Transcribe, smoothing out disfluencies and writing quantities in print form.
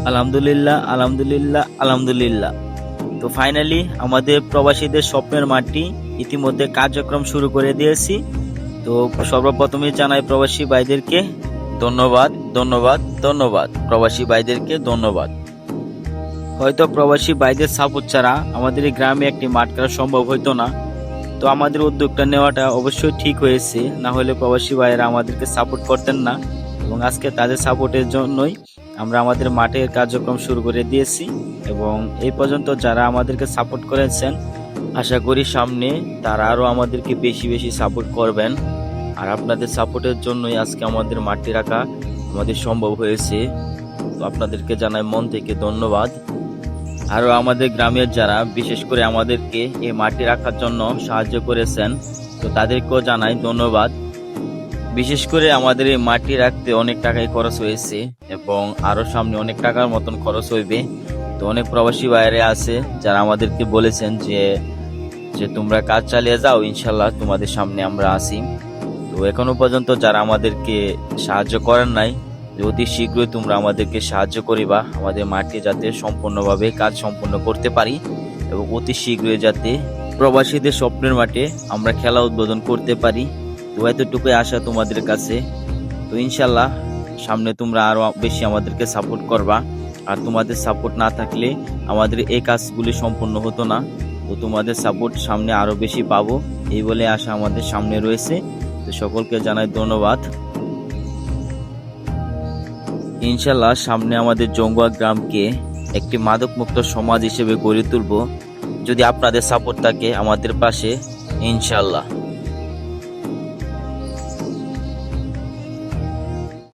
আলহামদুলিল্লাহ, আলহামদুলিল্লাহ, আলহামদুলিল্লাহ। তো ফাইনালি আমাদের প্রবাসীদের স্বপ্নের মাটি ইতিমধ্যে কার্যক্রম শুরু করে দিয়েছি। তো সর্বপ্রথমে জানাই প্রবাসী ভাইদেরকে ধন্যবাদ, ধন্যবাদ, ধন্যবাদ। প্রবাসী ভাইদেরকে ধন্যবাদ। হয়তো প্রবাসী ভাইদের সাপোর্ট ছাড়া আমাদের এই গ্রামে একটি মাঠ করা সম্ভব হইতো না। তো আমাদের উদ্যোগটা নেওয়াটা অবশ্যই ঠিক হয়েছে, না হলে প্রবাসী ভাইয়েরা আমাদেরকে সাপোর্ট করতেন না। এবং আজকে তাদের সাপোর্টের জন্যই আমরা আমাদের মাঠের কার্যক্রম শুরু করে দিয়েছি। এবং এই পর্যন্ত যারা আমাদেরকে সাপোর্ট করেছেন, আশা করি সামনে তারা আরও আমাদেরকে বেশি বেশি সাপোর্ট করবেন। আর আপনাদের সাপোর্টের জন্যই আজকে আমাদের মাটি রাখা আমাদের সম্ভব হয়েছে। তো আপনাদেরকে জানাই মন থেকে ধন্যবাদ। আরও আমাদের গ্রামের যারা বিশেষ করে আমাদেরকে এই মাটি রাখার জন্য সাহায্য করেছেন, তো তাদেরকেও জানাই ধন্যবাদ। বিশেষ করে আমাদের এই মাটি রাখতে অনেক টাকাই খরচ হয়েছে এবং আরও সামনে অনেক টাকার মতন খরচ হইবে। তো অনেক প্রবাসী বাইরে আছে যারা আমাদেরকে বলেছেন যে যে তোমরা কাজ চালিয়ে যাও, ইনশাল্লাহ তোমাদের সামনে আমরা আসি। তো এখনো পর্যন্ত যারা আমাদেরকে সাহায্য করেন নাই, অতি শীঘ্রই তোমরা আমাদেরকে সাহায্য করিবা আমাদের মাঠে যাতে সম্পূর্ণভাবে কাজ সম্পন্ন করতে পারি এবং অতি শীঘ্রই যাতে প্রবাসীদের স্বপ্নের মাঠে আমরা খেলা উদ্বোধন করতে পারি। তো এতটুকুই আশা তোমাদের কাছে। তো ইনশাল্লাহ সামনে তোমরা আরো বেশি আমাদেরকে সাপোর্ট করবা। আর তোমাদের সাপোর্ট না থাকলে আমাদের এই কাজগুলি সম্পূর্ণ হতো না। তো তোমাদের সাপোর্ট সামনে আরো বেশি পাবো, এই বলে আশা আমাদের সামনে রয়েছে। তো সকলকে জানাই ধন্যবাদ। ইনশাল্লাহ সামনে আমাদের জঙ্গুয়া গ্রামকে একটি মাদক মুক্ত সমাজ হিসেবে গড়ে তুলব, যদি আপনাদের সাপোর্ট থাকে আমাদের পাশে, ইনশাল্লাহ।